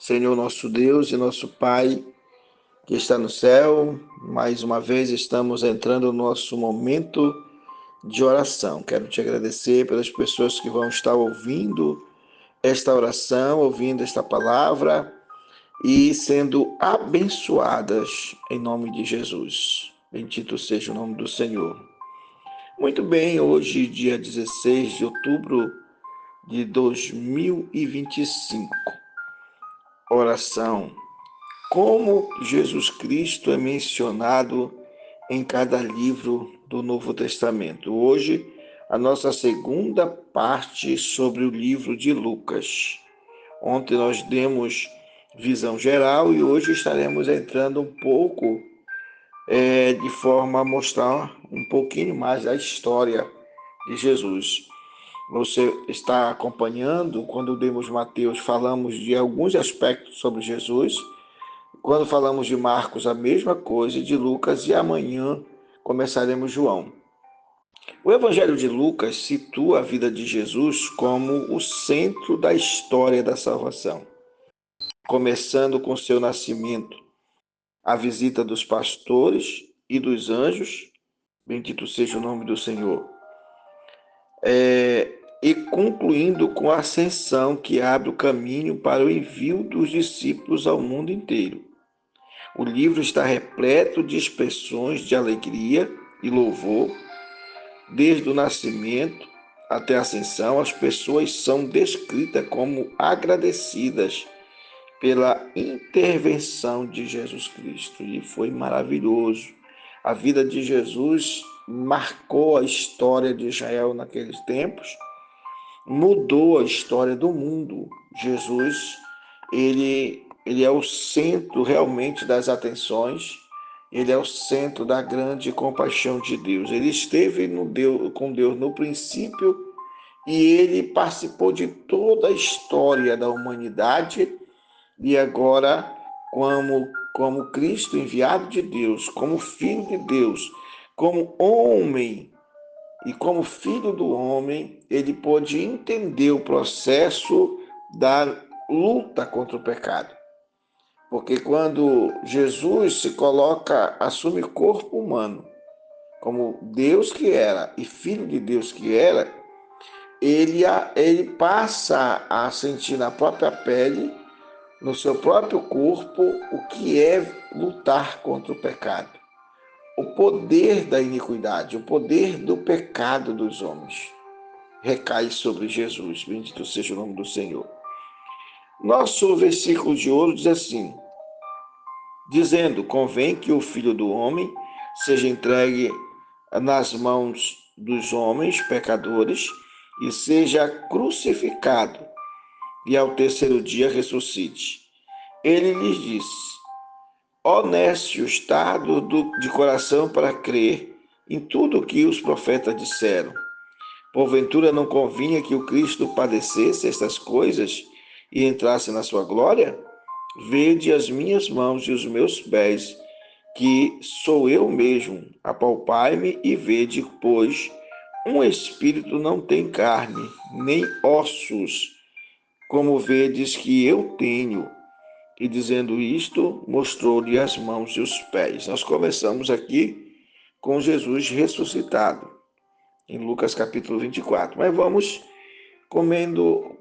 Senhor nosso Deus e nosso Pai que está no céu, mais uma vez estamos entrando no nosso momento de oração. Quero te agradecer pelas pessoas que vão estar ouvindo esta oração, ouvindo esta palavra e sendo abençoadas em nome de Jesus. Bendito seja o nome do Senhor. Muito bem, hoje, dia 16 de outubro de 2025. Oração. Como Jesus Cristo é mencionado em cada livro do Novo Testamento. Hoje, a nossa segunda parte sobre o livro de Lucas. Ontem nós demos visão geral e hoje estaremos entrando um pouco de forma a mostrar um pouquinho mais da história de Jesus. Você está acompanhando, quando demos Mateus, falamos de alguns aspectos sobre Jesus. Quando falamos de Marcos, a mesma coisa, de Lucas, e amanhã começaremos João. O Evangelho de Lucas situa a vida de Jesus como o centro da história da salvação, começando com seu nascimento, a visita dos pastores e dos anjos, bendito seja o nome do Senhor, e concluindo com a ascensão que abre o caminho para o envio dos discípulos ao mundo inteiro. O livro está repleto de expressões de alegria e louvor. Desde o nascimento até a ascensão, as pessoas são descritas como agradecidas pela intervenção de Jesus Cristo. E foi maravilhoso. A vida de Jesus marcou a história de Israel naqueles tempos, mudou a história do mundo. Jesus, ele é o centro realmente das atenções, ele é o centro da grande compaixão de Deus. Ele esteve com Deus no princípio e ele participou de toda a história da humanidade e agora, como Cristo enviado de Deus, como Filho de Deus, como homem e como Filho do homem, ele pôde entender o processo da luta contra o pecado. Porque quando Jesus se coloca, assume corpo humano, como Deus que era e Filho de Deus que era, ele passa a sentir na própria pele, no seu próprio corpo, o que é lutar contra o pecado. O poder da iniquidade, o poder do pecado dos homens recai sobre Jesus. Bendito seja o nome do Senhor. Nosso versículo de ouro diz assim, dizendo, convém que o Filho do Homem seja entregue nas mãos dos homens pecadores e seja crucificado e ao terceiro dia ressuscite. Ele lhes disse, honesto estado de coração para crer em tudo o que os profetas disseram. Porventura não convinha que o Cristo padecesse estas coisas e entrasse na sua glória? Vede as minhas mãos e os meus pés, que sou eu mesmo. Apalpai-me e vede, pois um espírito não tem carne, nem ossos, como vedes que eu tenho. E dizendo isto, mostrou-lhe as mãos e os pés. Nós começamos aqui com Jesus ressuscitado, em Lucas capítulo 24. Mas vamos comendo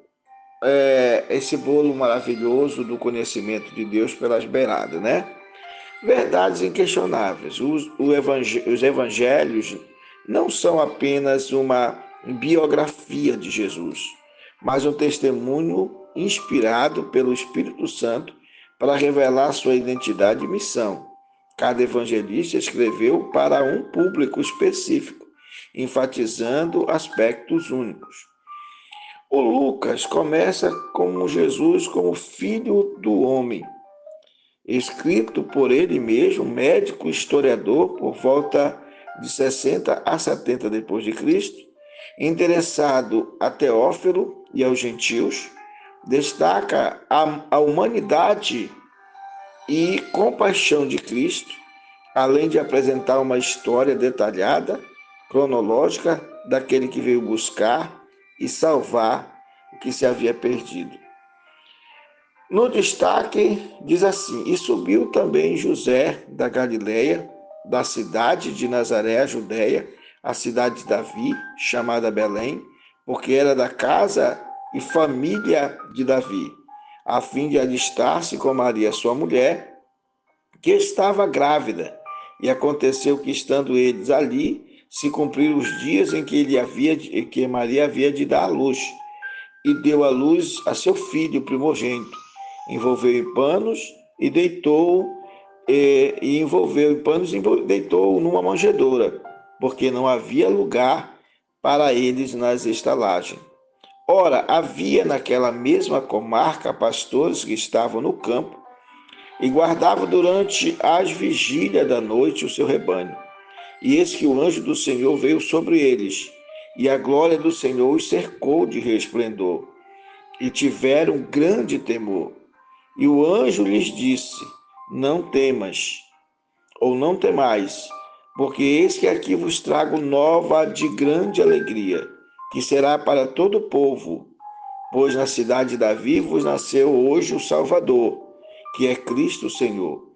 esse bolo maravilhoso do conhecimento de Deus pelas beiradas, né? Verdades inquestionáveis. Os evangelhos não são apenas uma biografia de Jesus, mas um testemunho inspirado pelo Espírito Santo para revelar sua identidade e missão. Cada evangelista escreveu para um público específico, enfatizando aspectos únicos. O Lucas começa com Jesus como filho do homem, escrito por ele mesmo, médico historiador, por volta de 60 a 70 depois de Cristo, interessado a Teófilo e aos gentios, destaca a humanidade e compaixão de Cristo, além de apresentar uma história detalhada, cronológica, daquele que veio buscar e salvar o que se havia perdido. No destaque, diz assim: E subiu também José da Galiléia, da cidade de Nazaré, a Judéia, a cidade de Davi, chamada Belém, porque era da casa e família de Davi, a fim de alistar-se com Maria, sua mulher, que estava grávida. E aconteceu que, estando eles ali, se cumpriram os dias em que Maria havia de dar à luz, e deu à luz a seu filho primogênito. Envolveu em panos e deitou e envolveu em panos e deitou numa manjedoura, porque não havia lugar para eles nas estalagens. Ora, havia naquela mesma comarca pastores que estavam no campo e guardavam durante as vigílias da noite o seu rebanho. E eis que o anjo do Senhor veio sobre eles, e a glória do Senhor os cercou de resplendor, e tiveram grande temor. E o anjo lhes disse: Não temas, ou não temais, porque eis que aqui vos trago nova de grande alegria, que será para todo o povo, pois na cidade de Davi vos nasceu hoje o Salvador, que é Cristo o Senhor.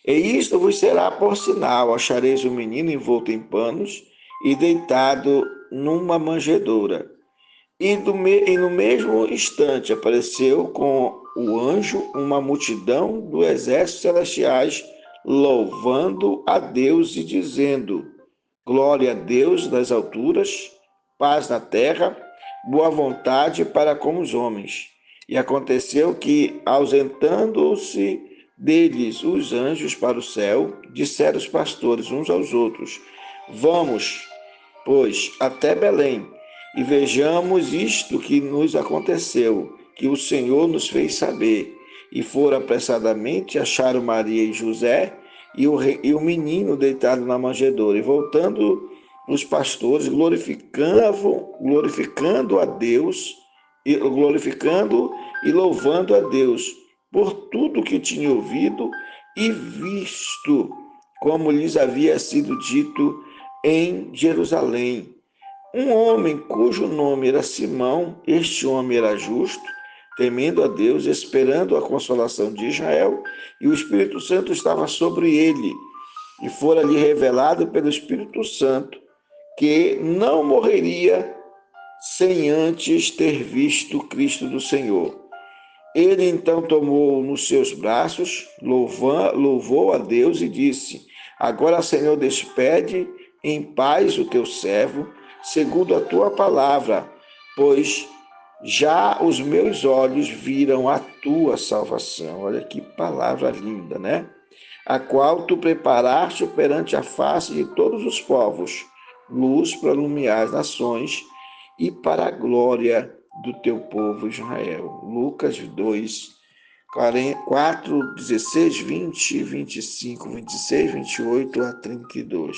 E isto vos será por sinal: achareis o menino envolto em panos e deitado numa manjedoura. E no mesmo instante apareceu com o anjo uma multidão do exército celestiais, louvando a Deus e dizendo: Glória a Deus nas alturas, paz na terra, boa vontade para com os homens. E aconteceu que, ausentando-se deles os anjos para o céu, disseram os pastores uns aos outros: Vamos, pois, até Belém, e vejamos isto que nos aconteceu, que o Senhor nos fez saber. E foram apressadamente, acharam Maria e José e o menino deitado na manjedoura. E voltando os pastores, glorificando a Deus, glorificando e louvando a Deus por tudo que tinha ouvido e visto, como lhes havia sido dito em Jerusalém. Um homem cujo nome era Simão, este homem era justo, temendo a Deus, esperando a consolação de Israel, e o Espírito Santo estava sobre ele, e fora-lhe revelado pelo Espírito Santo que não morreria sem antes ter visto Cristo do Senhor. Ele então tomou nos seus braços, louvou a Deus e disse: Agora, Senhor, despede em paz o teu servo, segundo a tua palavra, pois já os meus olhos viram a tua salvação. Olha que palavra linda, né? A qual tu preparaste perante a face de todos os povos, luz para iluminar as nações e para a glória do teu povo Israel. Lucas 2, 4, 16, 20, 25, 26, 28 a 32.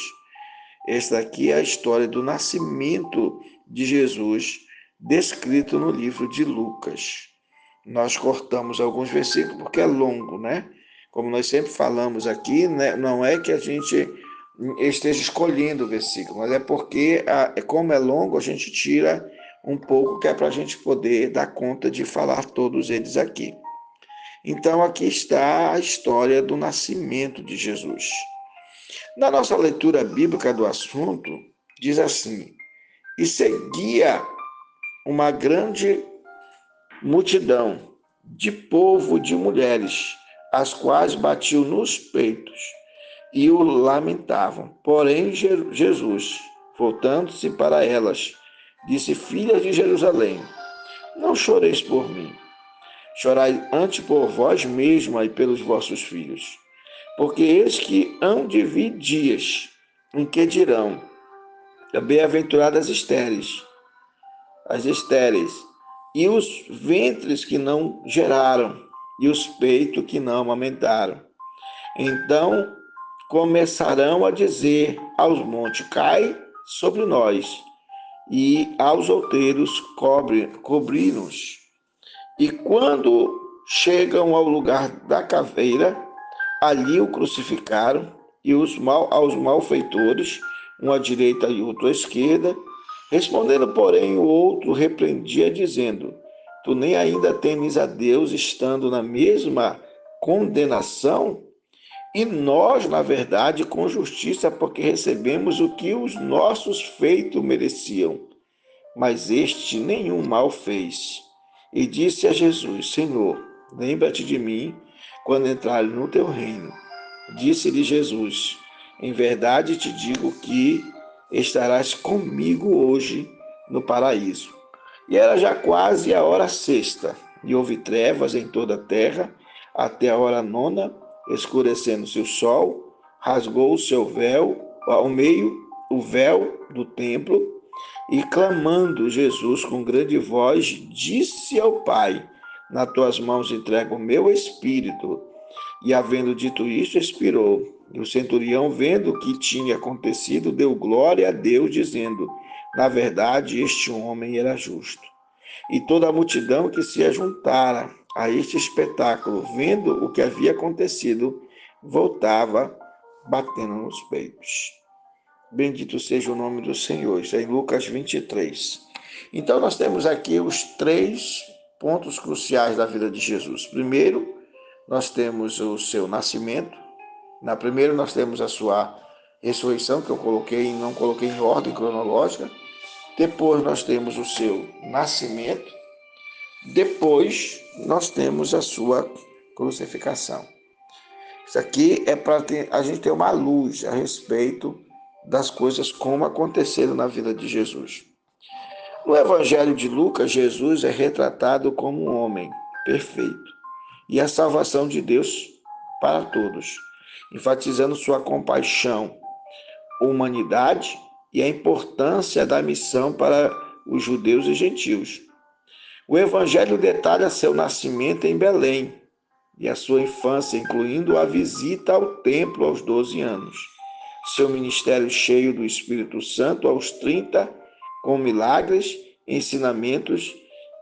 Esta aqui é a história do nascimento de Jesus, descrito no livro de Lucas. Nós cortamos alguns versículos porque é longo, né? Como nós sempre falamos aqui, né? Não é que a gente esteja escolhendo o versículo, mas é porque, como é longo, a gente tira um pouco, que é para a gente poder dar conta de falar todos eles aqui. Então, aqui está a história do nascimento de Jesus. Na nossa leitura bíblica do assunto, diz assim: E seguia uma grande multidão de povo de mulheres, as quais batiam nos peitos e o lamentavam. Porém, Jesus, voltando-se para elas, disse: Filhas de Jerusalém, não choreis por mim, chorai antes por vós mesma e pelos vossos filhos. Porque eis que hão de vir dias em que dirão: Bem-aventuradas as estéreis, e os ventres que não geraram, e os peitos que não amamentaram. Então começarão a dizer aos montes: Cai sobre nós, e aos outeiros: cobri-nos. E quando chegam ao lugar da caveira, ali o crucificaram, e aos malfeitores, um à direita e outro à esquerda. Respondendo, porém, o outro repreendia, dizendo: Tu nem ainda temes a Deus, estando na mesma condenação? E nós, na verdade, com justiça, porque recebemos o que os nossos feitos mereciam. Mas este nenhum mal fez. E disse a Jesus: Senhor, lembra-te de mim quando entrares no teu reino. Disse-lhe Jesus: Em verdade te digo que estarás comigo hoje no paraíso. E era já quase a hora sexta, e houve trevas em toda a terra, até a hora nona, escurecendo-se o sol, rasgou o seu véu, ao meio o véu do templo, e clamando Jesus com grande voz, disse ao Pai: Nas tuas mãos entrego o meu espírito. E havendo dito isto, expirou. E o centurião, vendo o que tinha acontecido, deu glória a Deus, dizendo: Na verdade, este homem era justo. E toda a multidão que se ajuntara a este espetáculo, vendo o que havia acontecido, voltava batendo nos peitos. Bendito seja o nome do Senhor. Isso é em Lucas 23. Então, nós temos aqui os 3 pontos cruciais da vida de Jesus. Primeiro, nós temos o seu nascimento. Na primeira, nós temos a sua ressurreição, que eu não coloquei em ordem cronológica. Depois, nós temos o seu nascimento. Depois, nós temos a sua crucificação. Isso aqui é para a gente ter uma luz a respeito das coisas como aconteceram na vida de Jesus. No Evangelho de Lucas, Jesus é retratado como um homem perfeito e a salvação de Deus para todos, enfatizando sua compaixão, humanidade e a importância da missão para os judeus e gentios. O Evangelho detalha seu nascimento em Belém e a sua infância, incluindo a visita ao templo aos 12 anos. Seu ministério cheio do Espírito Santo aos 30, com milagres, ensinamentos,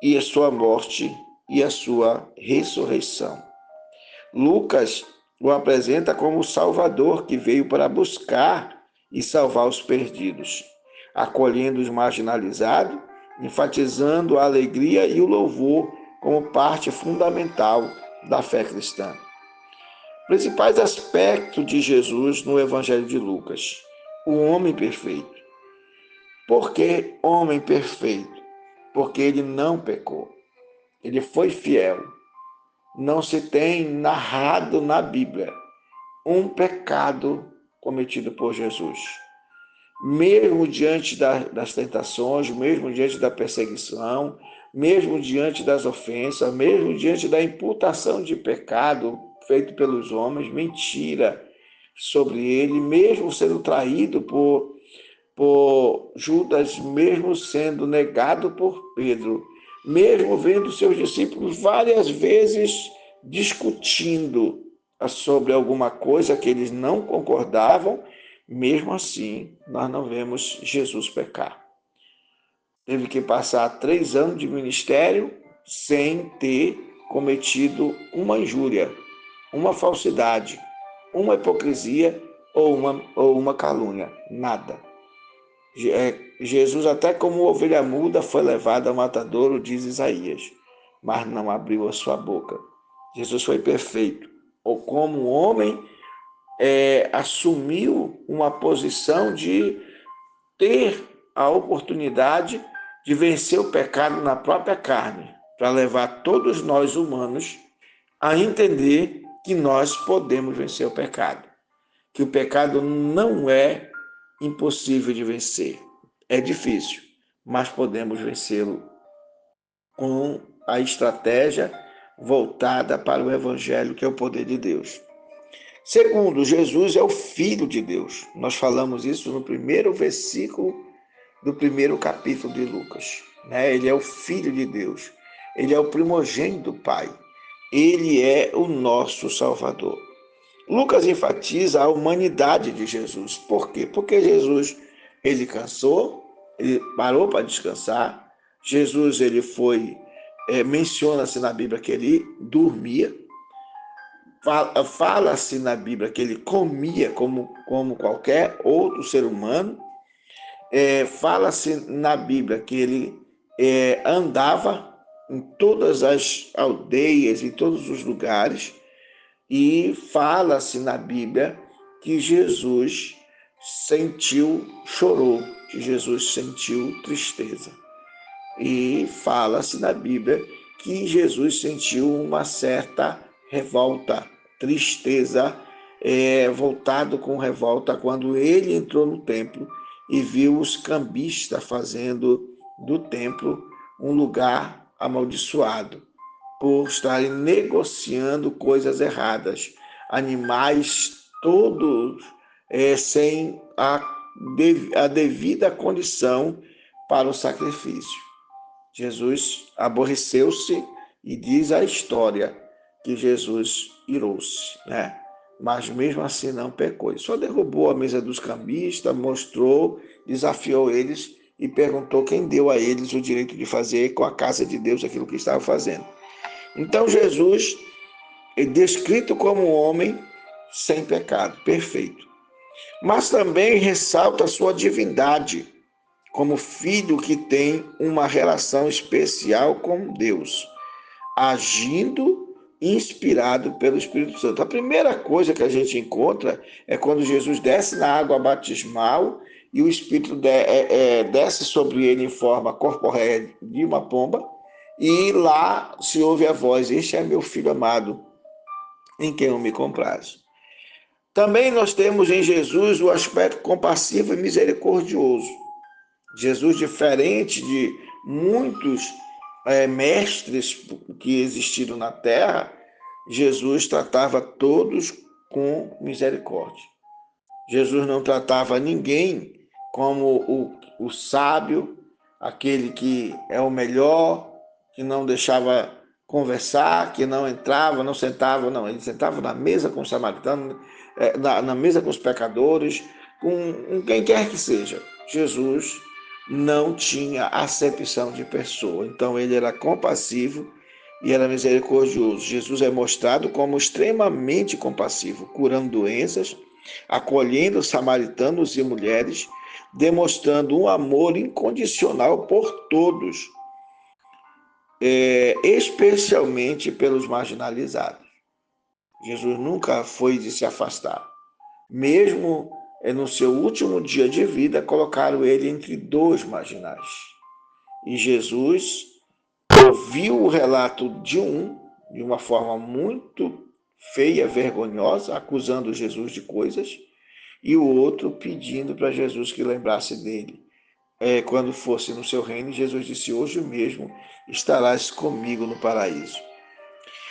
e a sua morte e a sua ressurreição. Lucas o apresenta como o Salvador que veio para buscar e salvar os perdidos, acolhendo os marginalizados, enfatizando a alegria e o louvor como parte fundamental da fé cristã. Principais aspectos de Jesus no Evangelho de Lucas. O homem perfeito. Por que homem perfeito? Porque ele não pecou. Ele foi fiel. Não se tem narrado na Bíblia um pecado cometido por Jesus. Mesmo diante das tentações, mesmo diante da perseguição, mesmo diante das ofensas, mesmo diante da imputação de pecado feito pelos homens, mentira sobre ele, mesmo sendo traído por Judas, mesmo sendo negado por Pedro, mesmo vendo seus discípulos várias vezes discutindo sobre alguma coisa que eles não concordavam, mesmo assim, nós não vemos Jesus pecar. Teve que passar 3 anos de ministério sem ter cometido uma injúria, uma falsidade, uma hipocrisia ou uma calúnia. Nada. Jesus, até como ovelha muda, foi levado ao matadouro, diz Isaías, mas não abriu a sua boca. Jesus foi perfeito. Ou como homem, assumiu uma posição de ter a oportunidade de vencer o pecado na própria carne, para levar todos nós humanos a entender que nós podemos vencer o pecado, que o pecado não é impossível de vencer, é difícil, mas podemos vencê-lo com a estratégia voltada para o Evangelho, que é o poder de Deus. Segundo, Jesus é o Filho de Deus. Nós falamos isso no primeiro versículo do primeiro capítulo de Lucas. Ele é o Filho de Deus. Ele é o primogênito do Pai. Ele é o nosso Salvador. Lucas enfatiza a humanidade de Jesus. Por quê? Porque Jesus, ele cansou, ele parou para descansar. Jesus, ele menciona-se na Bíblia que ele dormia. Fala-se na Bíblia que ele comia como qualquer outro ser humano. Fala-se na Bíblia que ele andava, em todas as aldeias, em todos os lugares, e fala-se na Bíblia que Jesus chorou, que Jesus sentiu tristeza. E fala-se na Bíblia que Jesus sentiu uma certa revolta, tristeza, voltado com revolta quando ele entrou no templo e viu os cambistas fazendo do templo um lugar amaldiçoado, por estarem negociando coisas erradas, animais todos sem a devida condição para o sacrifício. Jesus aborreceu-se e diz a história que Jesus irou-se, né? Mas mesmo assim não pecou. Ele só derrubou a mesa dos cambistas, mostrou, desafiou eles e perguntou quem deu a eles o direito de fazer com a casa de Deus aquilo que estava fazendo. Então Jesus é descrito como um homem sem pecado, perfeito. Mas também ressalta a sua divindade, como filho que tem uma relação especial com Deus, agindo inspirado pelo Espírito Santo. A primeira coisa que a gente encontra é quando Jesus desce na água batismal e o Espírito desce sobre ele em forma corpórea de uma pomba, e lá se ouve a voz: este é meu filho amado, em quem eu me comprazo. Também nós temos em Jesus o aspecto compassivo e misericordioso. Jesus, diferente de muitos mestres que existiram na terra, Jesus tratava todos com misericórdia. Jesus não tratava ninguém como o sábio, aquele que é o melhor, que não deixava conversar, que não entrava, não sentava, não. Ele sentava na mesa com os samaritanos, na mesa com os pecadores, com quem quer que seja. Jesus não tinha acepção de pessoa, então ele era compassivo e era misericordioso. Jesus é mostrado como extremamente compassivo, curando doenças, acolhendo samaritanos e mulheres, demonstrando um amor incondicional por todos, especialmente pelos marginalizados. Jesus nunca foi de se afastar. Mesmo no seu último dia de vida, colocaram ele entre dois marginais. E Jesus ouviu o relato de uma forma muito feia, vergonhosa, acusando Jesus de coisas, e o outro pedindo para Jesus que lembrasse dele. Quando fosse no seu reino, Jesus disse: hoje mesmo estarás comigo no paraíso.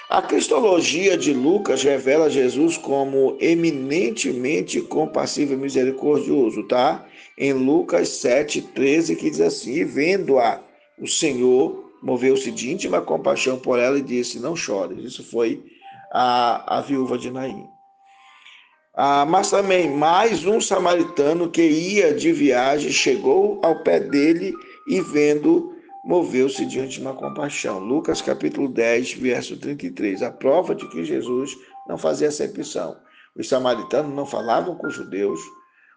A cristologia de Lucas revela Jesus como eminentemente compassivo e misericordioso, tá? Em Lucas 7,13, que diz assim: e vendo-a, o Senhor moveu-se de íntima compaixão por ela e disse: não chores. Isso foi a viúva de Naim. Mas também mais um samaritano que ia de viagem chegou ao pé dele e vendo, moveu-se de íntima compaixão. Lucas capítulo 10, verso 33. A prova de que Jesus não fazia acepção. Os samaritanos não falavam com os judeus,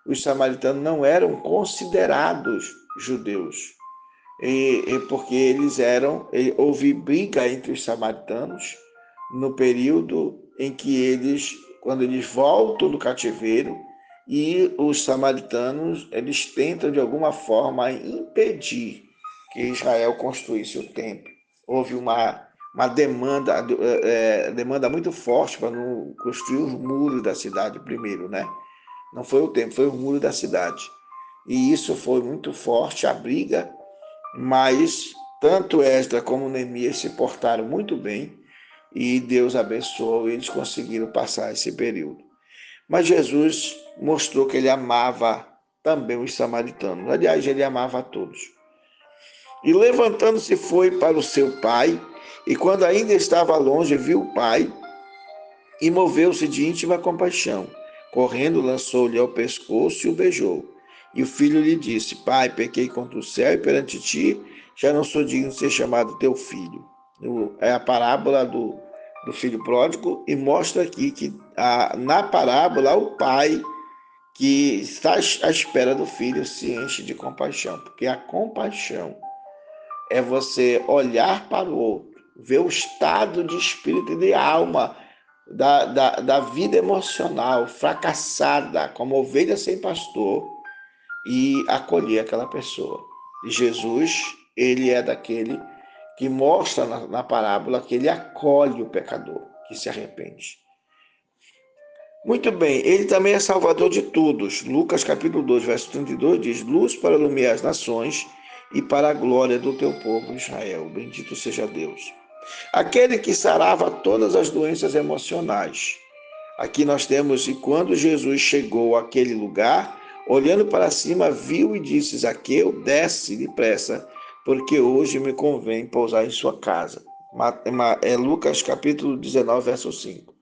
os samaritanos não eram considerados judeus, porque houve briga entre os samaritanos no período em que quando eles voltam do cativeiro, e os samaritanos, eles tentam de alguma forma impedir que Israel construísse o templo. Houve uma demanda muito forte para não construir os muros da cidade primeiro, né? Não foi o templo, foi o muro da cidade. E isso foi muito forte, a briga, mas tanto Esdras como Neemias se portaram muito bem e Deus abençoou e eles conseguiram passar esse período. Mas Jesus mostrou que ele amava também os samaritanos. Aliás, ele amava a todos. E levantando-se foi para o seu pai, e quando ainda estava longe, viu o pai e moveu-se de íntima compaixão. Correndo, lançou-lhe ao pescoço e o beijou. E o filho lhe disse: pai, pequei contra o céu e perante ti, já não sou digno de ser chamado teu filho. É a parábola do filho pródigo, e mostra aqui que na parábola o pai que está à espera do filho se enche de compaixão, porque a compaixão é você olhar para o outro, ver o estado de espírito e de alma da vida emocional fracassada, como ovelha sem pastor, e acolher aquela pessoa. E Jesus, ele é daquele que mostra na parábola que ele acolhe o pecador que se arrepende. Muito bem, ele também é salvador de todos. Lucas capítulo 2, verso 32 diz: luz para iluminar as nações e para a glória do teu povo Israel. Bendito seja Deus. Aquele que sarava todas as doenças emocionais. Aqui nós temos, e quando Jesus chegou àquele lugar, olhando para cima, viu e disse: Zaqueu, desce depressa, porque hoje me convém pousar em sua casa. É Lucas capítulo 19, verso 5.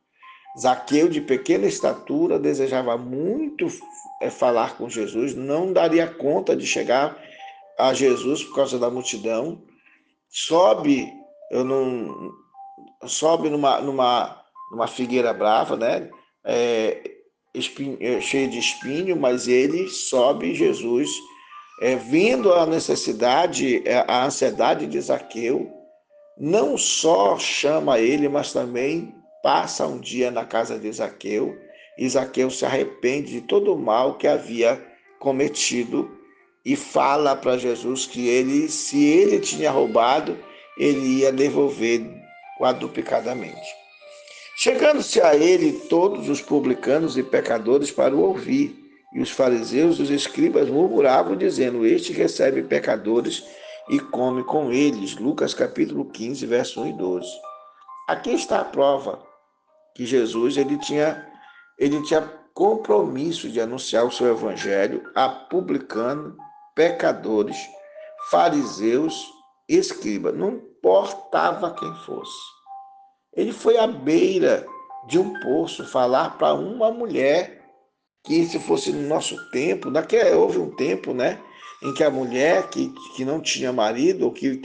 Zaqueu, de pequena estatura, desejava muito falar com Jesus, não daria conta de chegar a Jesus por causa da multidão. Sobe, eu não, sobe numa figueira brava, né? Cheio de espinho, mas ele sobe Jesus, vendo a necessidade, a ansiedade de Zaqueu, não só chama ele, mas também passa um dia na casa de Zaqueu, e Zaqueu se arrepende de todo o mal que havia cometido e fala para Jesus que ele, se ele tinha roubado, ele ia devolver quadruplicadamente. Chegando-se a ele todos os publicanos e pecadores para o ouvir, e os fariseus e os escribas murmuravam, dizendo: este recebe pecadores e come com eles. Lucas capítulo 15, verso 1 e 12. Aqui está a prova que Jesus ele tinha compromisso de anunciar o seu evangelho a publicanos, pecadores, fariseus, escribas, não importava quem fosse. Ele foi à beira de um poço falar para uma mulher que, se fosse no nosso tempo, houve um tempo, né, em que a mulher que não tinha marido ou que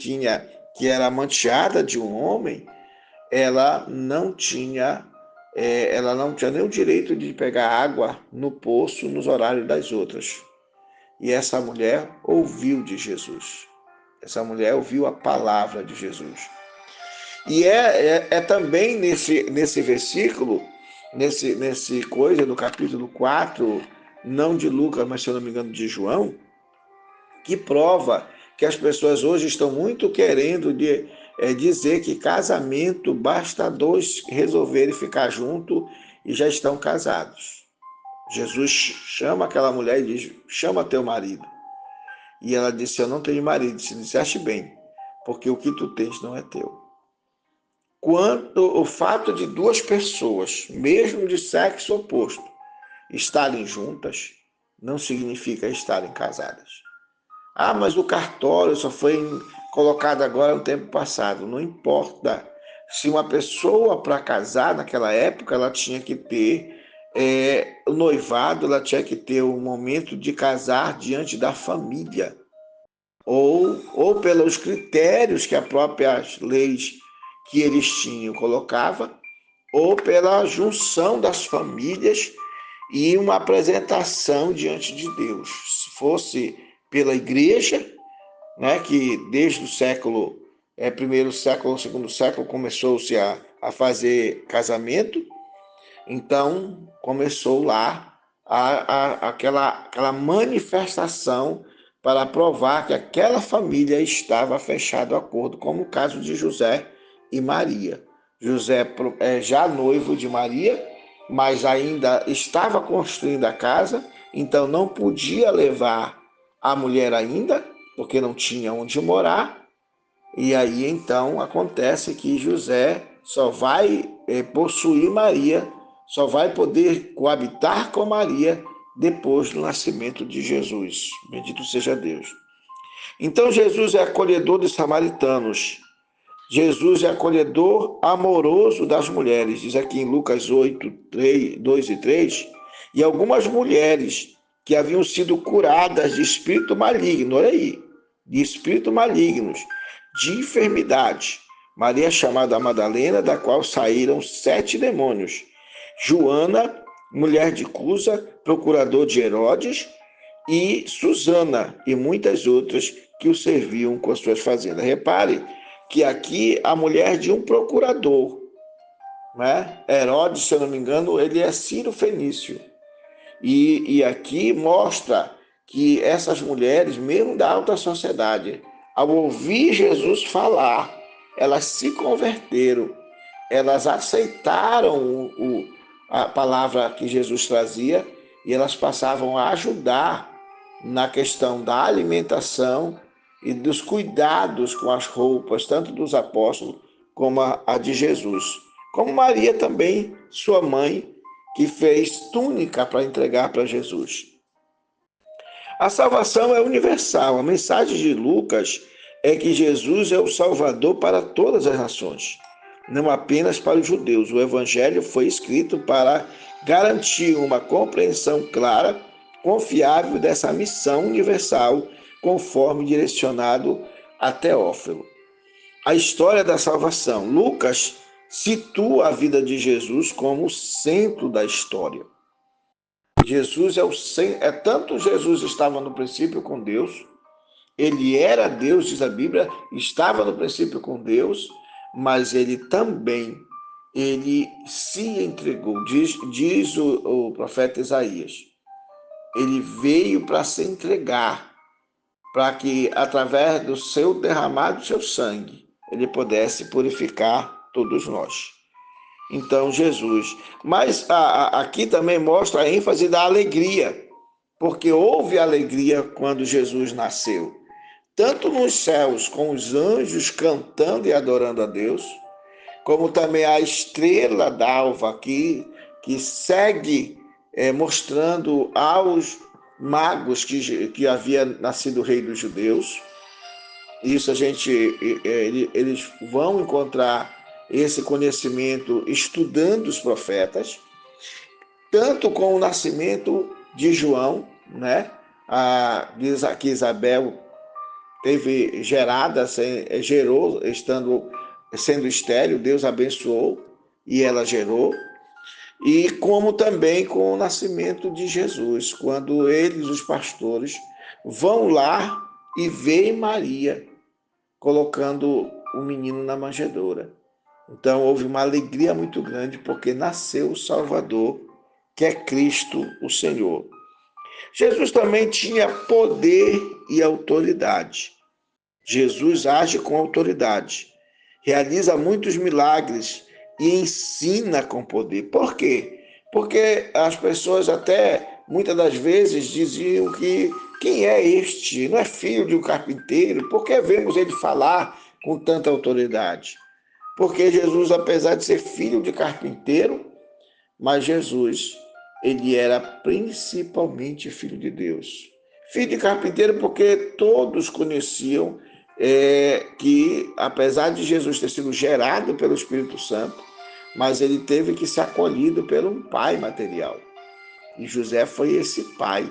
era amanteada de um homem, ela não tinha nem o direito de pegar água no poço nos horários das outras. E essa mulher ouviu de Jesus. Essa mulher ouviu a palavra de Jesus. E é também nesse versículo, nesse coisa, no capítulo 4, não de Lucas, mas se eu não me engano de João, que prova que as pessoas hoje estão muito querendo dizer que casamento basta dois resolverem ficar junto e já estão casados. Jesus chama aquela mulher e diz: chama teu marido. E ela disse: eu não tenho marido. Disseste bem, porque o que tu tens não é teu. Quanto o fato de duas pessoas, mesmo de sexo oposto, estarem juntas, não significa estarem casadas. Ah, mas o cartório só foi colocado agora no tempo passado. Não importa. Se uma pessoa para casar naquela época, ela tinha que ter o noivado, ela tinha que ter o momento de casar diante da família. Ou pelos critérios que as próprias leis que eles tinham colocava, ou pela junção das famílias e uma apresentação diante de Deus. Se fosse pela igreja, né, que desde o século primeiro século, segundo século, começou-se a fazer casamento, então começou lá aquela manifestação para provar que aquela família estava fechado acordo, como o caso de José e Maria. José já noivo de Maria, mas ainda estava construindo a casa, então não podia levar a mulher ainda, porque não tinha onde morar. E aí então acontece que José só vai possuir Maria, só vai poder coabitar com Maria depois do nascimento de Jesus. Bendito seja Deus. Então Jesus é acolhedor dos samaritanos. Jesus é acolhedor amoroso das mulheres, diz aqui em Lucas 8, 2 e 3, e algumas mulheres que haviam sido curadas de espírito maligno, olha aí, de espírito malignos, de enfermidade. Maria chamada Madalena, da qual saíram 7 demônios. Joana, mulher de Cusa, procurador de Herodes, e Susana, e muitas outras que o serviam com as suas fazendas. Repare que aqui a mulher de um procurador, né? Herodes, se eu não me engano, ele é Ciro Fenício. E aqui mostra que essas mulheres, mesmo da alta sociedade, ao ouvir Jesus falar, elas se converteram, elas aceitaram a palavra que Jesus trazia e elas passavam a ajudar na questão da alimentação e dos cuidados com as roupas, tanto dos apóstolos como a de Jesus. Como Maria também, sua mãe, que fez túnica para entregar para Jesus. A salvação é universal. A mensagem de Lucas é que Jesus é o Salvador para todas as nações, não apenas para os judeus. O Evangelho foi escrito para garantir uma compreensão clara, confiável dessa missão universal, conforme direcionado a Teófilo. A história da salvação. Lucas situa a vida de Jesus como o centro da história. Jesus tanto Jesus estava no princípio com Deus, ele era Deus, diz a Bíblia, estava no princípio com Deus, mas ele também, ele se entregou, diz o profeta Isaías. Ele veio para se entregar, para que através do seu derramado, do seu sangue, ele pudesse purificar todos nós. Então, Jesus. Mas aqui também mostra a ênfase da alegria, porque houve alegria quando Jesus nasceu, tanto nos céus, com os anjos cantando e adorando a Deus, como também a estrela d'alva que segue mostrando aos magos que havia nascido o rei dos judeus. Isso eles vão encontrar esse conhecimento estudando os profetas, tanto com o nascimento de João, né? Diz que Isabel teve gerou, sendo estéril, Deus abençoou e ela gerou. E como também com o nascimento de Jesus, quando eles, os pastores, vão lá e veem Maria colocando o menino na manjedoura. Então houve uma alegria muito grande porque nasceu o Salvador, que é Cristo, o Senhor. Jesus também tinha poder e autoridade. Jesus age com autoridade, realiza muitos milagres e ensina com poder. Por quê? Porque as pessoas até muitas das vezes diziam que quem é este? Não é filho de um carpinteiro? Por que vemos ele falar com tanta autoridade? Porque Jesus, apesar de ser filho de carpinteiro, mas Jesus, ele era principalmente filho de Deus. Filho de carpinteiro porque todos conheciam que, apesar de Jesus ter sido gerado pelo Espírito Santo, mas ele teve que ser acolhido por um pai material. E José foi esse pai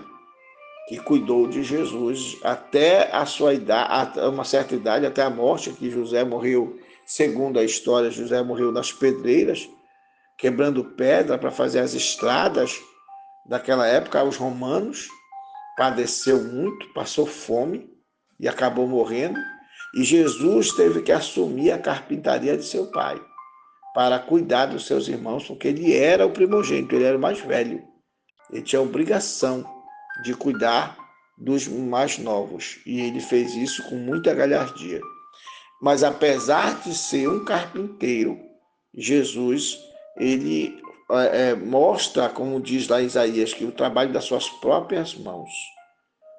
que cuidou de Jesus até a sua idade, uma certa idade, até a morte, que José morreu, segundo a história, José morreu nas pedreiras, quebrando pedra para fazer as estradas daquela época. Os romanos, padeceu muito, passou fome e acabou morrendo. E Jesus teve que assumir a carpintaria de seu pai para cuidar dos seus irmãos, porque ele era o primogênito, ele era o mais velho. Ele tinha a obrigação de cuidar dos mais novos. E ele fez isso com muita galhardia. Mas apesar de ser um carpinteiro, Jesus, ele mostra, como diz lá Isaías, que o trabalho das suas próprias mãos,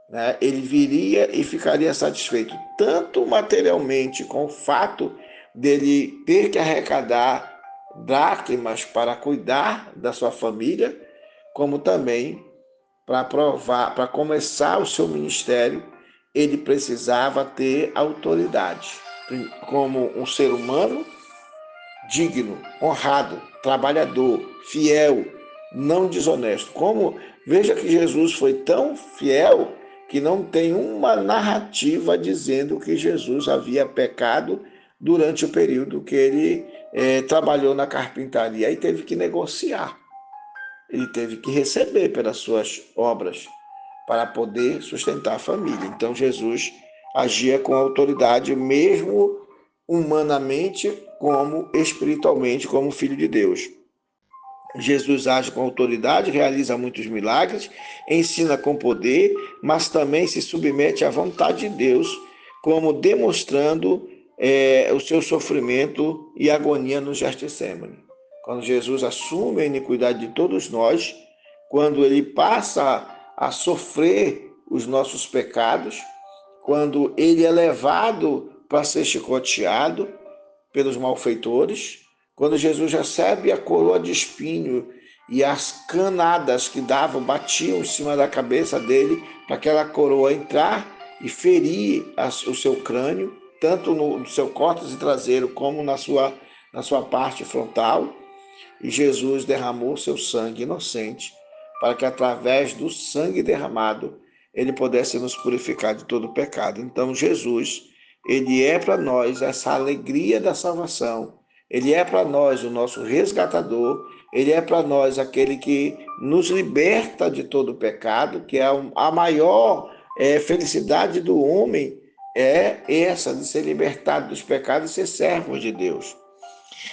né? Ele viria e ficaria satisfeito, tanto materialmente com o fato dele ter que arrecadar dracmas para cuidar da sua família, como também para começar o seu ministério, ele precisava ter autoridade, como um ser humano digno, honrado, trabalhador, fiel, não desonesto. Veja que Jesus foi tão fiel que não tem uma narrativa dizendo que Jesus havia pecado durante o período que ele trabalhou na carpintaria e teve que negociar. Ele teve que receber pelas suas obras para poder sustentar a família. Então Jesus agia com autoridade, mesmo humanamente como espiritualmente, como filho de Deus. Jesus age com autoridade, realiza muitos milagres, ensina com poder, mas também se submete à vontade de Deus, como demonstrando o seu sofrimento e agonia no Getsêmani. Quando Jesus assume a iniquidade de todos nós, quando ele passa a sofrer os nossos pecados, quando ele é levado para ser chicoteado pelos malfeitores, quando Jesus recebe a coroa de espinho e as canadas que davam, batiam em cima da cabeça dele, para aquela coroa entrar e ferir o seu crânio, tanto no seu córtex traseiro como na sua parte frontal. E Jesus derramou seu sangue inocente, para que através do sangue derramado ele pudesse nos purificar de todo pecado. Então Jesus, ele é para nós essa alegria da salvação. Ele é para nós o nosso resgatador. Ele é para nós aquele que nos liberta de todo pecado, que é a maior felicidade do homem, é essa de ser libertado dos pecados e ser servo de Deus.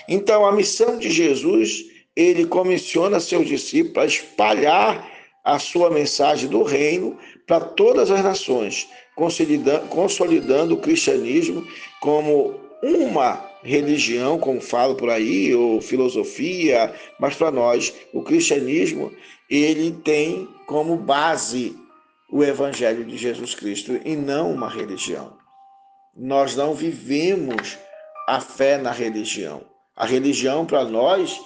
Então, a missão de Jesus, ele comissiona seus discípulos a espalhar a sua mensagem do reino para todas as nações, consolidando o cristianismo como uma religião, como falo por aí, ou filosofia, mas para nós, o cristianismo, ele tem como base o evangelho de Jesus Cristo e não uma religião. Nós não vivemos a fé na religião. A religião, para nós,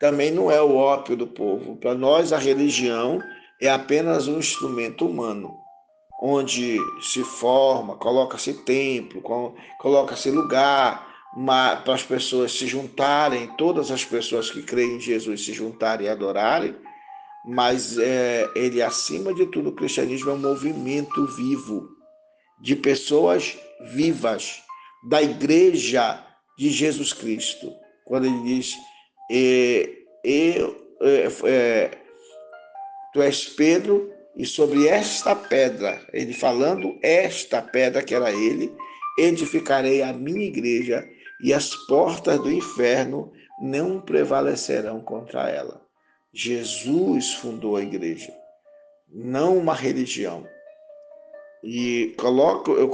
também não é o ópio do povo. Para nós, a religião é apenas um instrumento humano, onde se forma, coloca-se templo, coloca-se lugar para as pessoas se juntarem, todas as pessoas que creem em Jesus se juntarem e adorarem, mas ele, acima de tudo, o cristianismo é um movimento vivo, de pessoas vivas, da igreja de Jesus Cristo. Quando ele diz, tu és Pedro, e sobre esta pedra, ele falando esta pedra que era ele, edificarei a minha igreja, e as portas do inferno não prevalecerão contra ela. Jesus fundou a igreja, não uma religião. E eu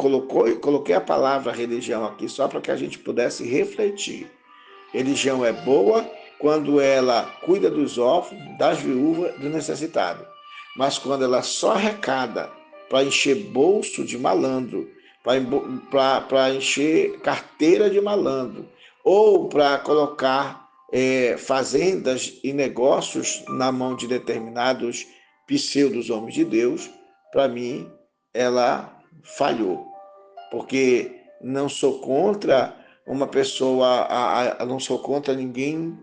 coloquei a palavra religião aqui só para que a gente pudesse refletir. Religião é boa quando ela cuida dos órfãos, das viúvas, do necessitado. Mas quando ela só arrecada para encher bolso de malandro, para encher carteira de malandro, ou para colocar fazendas e negócios na mão de determinados pseudos homens de Deus, para mim, ela falhou, porque não sou contra uma pessoa, não sou contra ninguém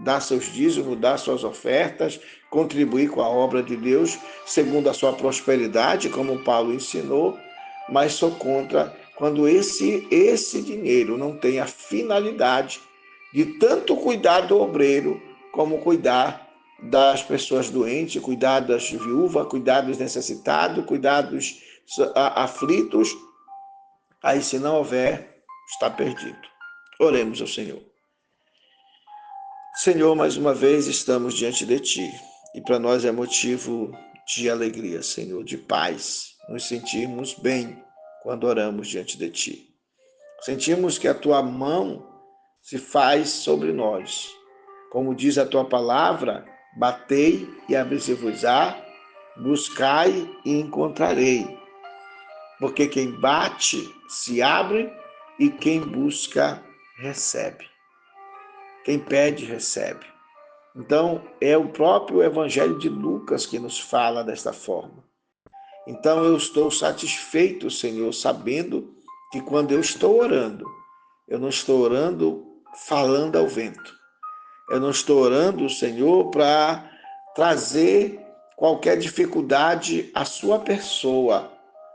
dar seus dízimos, dar suas ofertas, contribuir com a obra de Deus, segundo a sua prosperidade, como Paulo ensinou, mas sou contra quando esse dinheiro não tem a finalidade de tanto cuidar do obreiro, como cuidar das pessoas doentes, cuidar das viúvas, cuidar dos necessitados, cuidar dos aflitos. Aí, se não houver, está perdido. Oremos ao Senhor. Senhor, mais uma vez estamos diante de Ti, e para nós é motivo de alegria, Senhor, de paz. Nos sentimos bem quando oramos diante de Ti. Sentimos que a Tua mão se faz sobre nós. Como diz a Tua palavra, batei e abri-se-vos-á, buscai e encontrarei. Porque quem bate se abre e quem busca recebe. Quem pede recebe. Então é o próprio Evangelho de Lucas que nos fala desta forma. Então eu estou satisfeito, Senhor, sabendo que quando eu estou orando, eu não estou orando falando ao vento. Eu não estou orando, Senhor, para trazer qualquer dificuldade à sua pessoa,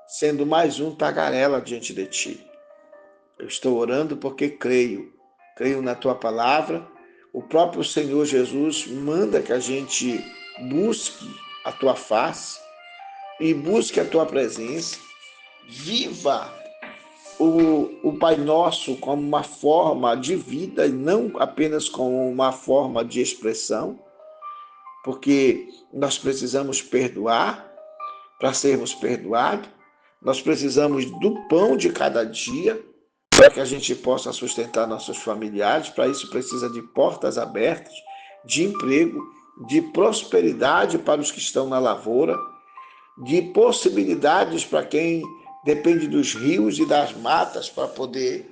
sendo mais um tagarela diante de Ti. Eu estou orando porque creio na Tua palavra. O próprio Senhor Jesus manda que a gente busque a Tua face e busque a Tua presença, viva o Pai Nosso como uma forma de vida e não apenas como uma forma de expressão, porque nós precisamos perdoar para sermos perdoados, nós precisamos do pão de cada dia para que a gente possa sustentar nossos familiares. Para isso precisa de portas abertas, de emprego, de prosperidade para os que estão na lavoura, de possibilidades para quem depende dos rios e das matas para poder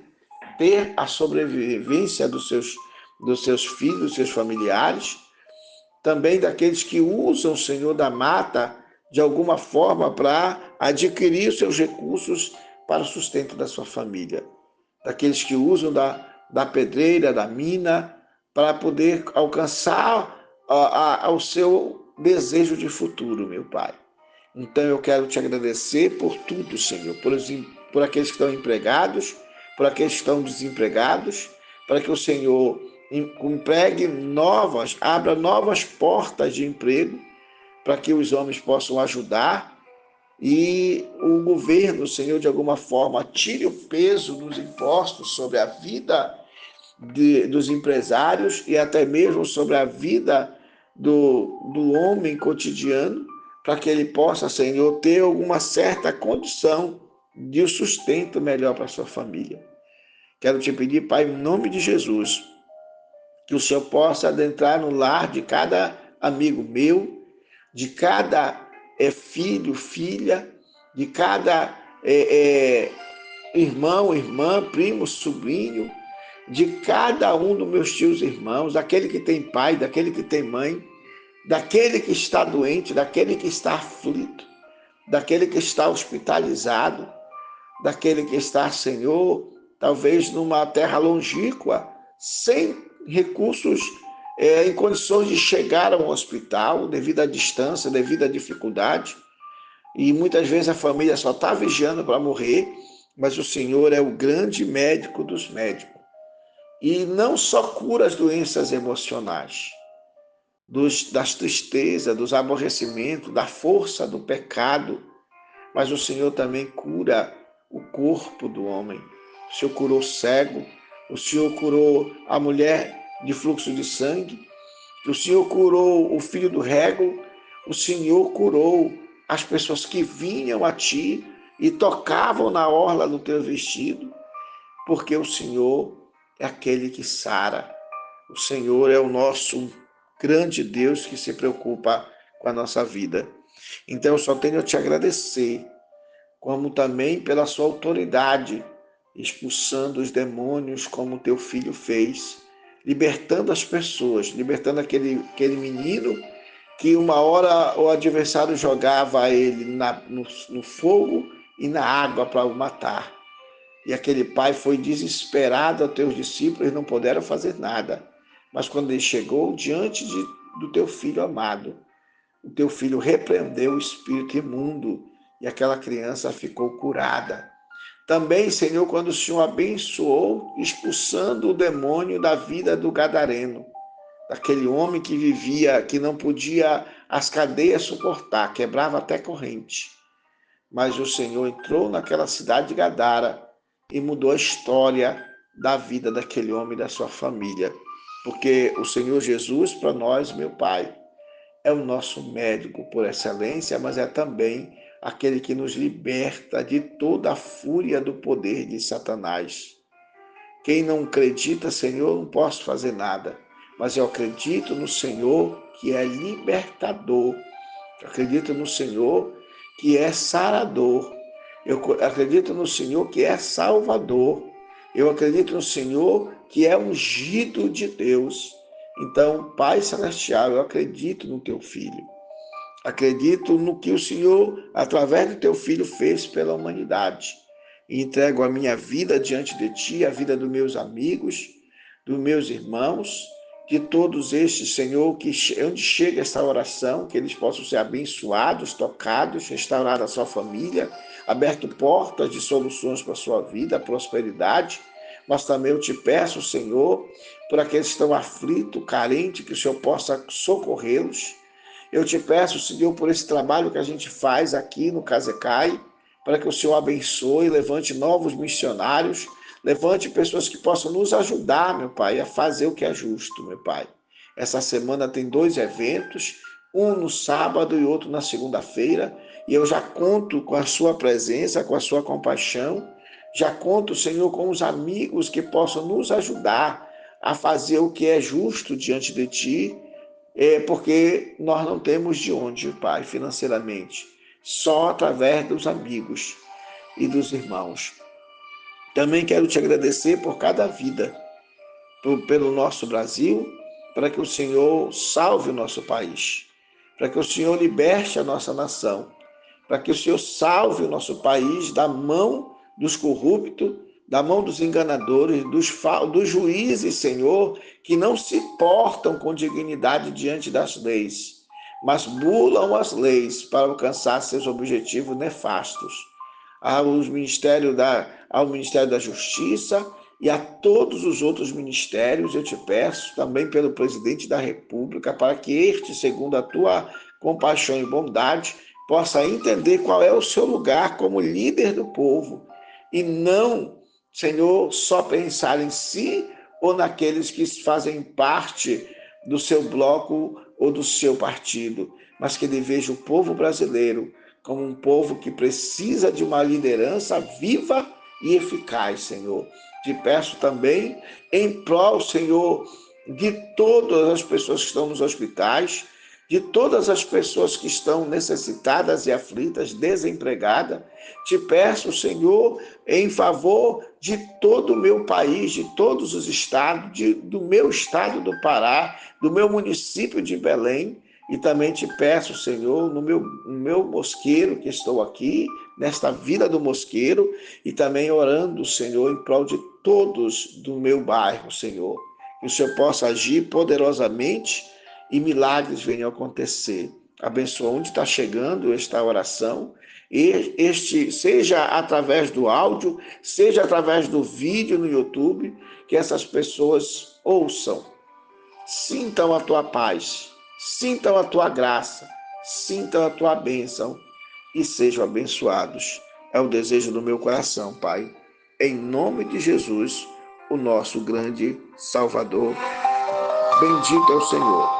ter a sobrevivência dos seus filhos, dos seus familiares, também daqueles que usam, Senhor, da mata de alguma forma para adquirir os seus recursos para o sustento da sua família, daqueles que usam da pedreira, da mina, para poder alcançar o seu desejo de futuro, meu Pai. Então eu quero te agradecer por tudo, Senhor, por aqueles que estão empregados, por aqueles que estão desempregados, para que o Senhor abra novas portas de emprego, para que os homens possam ajudar e o governo, Senhor, de alguma forma, tire o peso dos impostos sobre a vida dos empresários e até mesmo sobre a vida do homem cotidiano, para que ele possa, Senhor, ter alguma certa condição de sustento melhor para a sua família. Quero te pedir, Pai, em nome de Jesus, que o Senhor possa adentrar no lar de cada amigo meu, de cada filho, filha, de cada irmão, irmã, primo, sobrinho, de cada um dos meus tios irmãos, daquele que tem pai, daquele que tem mãe, daquele que está doente, daquele que está aflito, daquele que está hospitalizado, daquele que está, Senhor, talvez numa terra longínqua, sem recursos, em condições de chegar a um hospital, devido à distância, devido à dificuldade. E muitas vezes a família só está vigiando para morrer, mas o Senhor é o grande médico dos médicos. E não só cura as doenças emocionais, das tristezas, dos aborrecimentos, da força do pecado, mas o Senhor também cura o corpo do homem. O Senhor curou o cego, o Senhor curou a mulher de fluxo de sangue, o Senhor curou o filho do rego, o Senhor curou as pessoas que vinham a ti e tocavam na orla do teu vestido, porque o Senhor é aquele que sara. O Senhor é o nosso grande Deus que se preocupa com a nossa vida. Então eu só tenho a te agradecer, como também pela sua autoridade, expulsando os demônios como teu filho fez, libertando as pessoas, libertando aquele menino que uma hora o adversário jogava ele no fogo e na água para o matar. E aquele pai foi desesperado aos teus discípulos e não puderam fazer nada. Mas quando ele chegou diante do teu filho amado, o teu filho repreendeu o espírito imundo e aquela criança ficou curada. Também, Senhor, quando o Senhor abençoou, expulsando o demônio da vida do gadareno, daquele homem que vivia, que não podia as cadeias suportar, quebrava até corrente. Mas o Senhor entrou naquela cidade de Gadara e mudou a história da vida daquele homem e da sua família. Porque o Senhor Jesus, para nós, meu Pai, é o nosso médico por excelência, mas é também aquele que nos liberta de toda a fúria do poder de Satanás. Quem não acredita, Senhor, não posso fazer nada, mas eu acredito no Senhor que é libertador. Eu acredito no Senhor que é sarador. Eu acredito no Senhor que é salvador. Eu acredito no Senhor que é ungido de Deus. Então, Pai Celestial, eu acredito no teu Filho. Acredito no que o Senhor, através do teu Filho, fez pela humanidade. E entrego a minha vida diante de ti, a vida dos meus amigos, dos meus irmãos, de todos estes, Senhor, que onde chega esta oração, que eles possam ser abençoados, tocados, restaurar a sua família, aberto portas de soluções para a sua vida, prosperidade. Mas também eu te peço, Senhor, por aqueles que estão aflitos, carentes, que o Senhor possa socorrê-los. Eu te peço, Senhor, por esse trabalho que a gente faz aqui no Casecai, para que o Senhor abençoe, levante novos missionários, levante pessoas que possam nos ajudar, meu Pai, a fazer o que é justo, meu Pai. Essa semana tem 2 eventos, um no sábado e outro na segunda-feira, e eu já conto com a sua presença, com a sua compaixão, já conto, Senhor, com os amigos que possam nos ajudar a fazer o que é justo diante de Ti, porque nós não temos de onde, Pai, financeiramente, só através dos amigos e dos irmãos. Também quero te agradecer por cada vida, pelo nosso Brasil, para que o Senhor salve o nosso país, para que o Senhor liberte a nossa nação, para que o Senhor salve o nosso país da mão dos corruptos, da mão dos enganadores, dos juízes, Senhor, que não se portam com dignidade diante das leis, mas burlam as leis para alcançar seus objetivos nefastos. Ao Ministério da Justiça e a todos os outros ministérios, eu te peço também pelo presidente da República, para que este, segundo a tua compaixão e bondade, possa entender qual é o seu lugar como líder do povo e não, Senhor, só pensar em si ou naqueles que fazem parte do seu bloco ou do seu partido, mas que ele veja o povo brasileiro como um povo que precisa de uma liderança viva e eficaz, Senhor. Te peço também em prol, Senhor, de todas as pessoas que estão nos hospitais, de todas as pessoas que estão necessitadas e aflitas, desempregadas. Te peço, Senhor, em favor de todo o meu país, de todos os estados, do meu estado do Pará, do meu município de Belém. E também te peço, Senhor, no meu mosqueiro, que estou aqui, nesta Vila do Mosqueiro, e também orando, Senhor, em prol de todos do meu bairro, Senhor. Que o Senhor possa agir poderosamente e milagres venham acontecer. Abençoa onde está chegando esta oração, seja através do áudio, seja através do vídeo no YouTube, que essas pessoas ouçam, sintam a tua paz, sintam a tua graça, sintam a tua bênção e sejam abençoados. É o desejo do meu coração, Pai. Em nome de Jesus, o nosso grande Salvador. Bendito é o Senhor.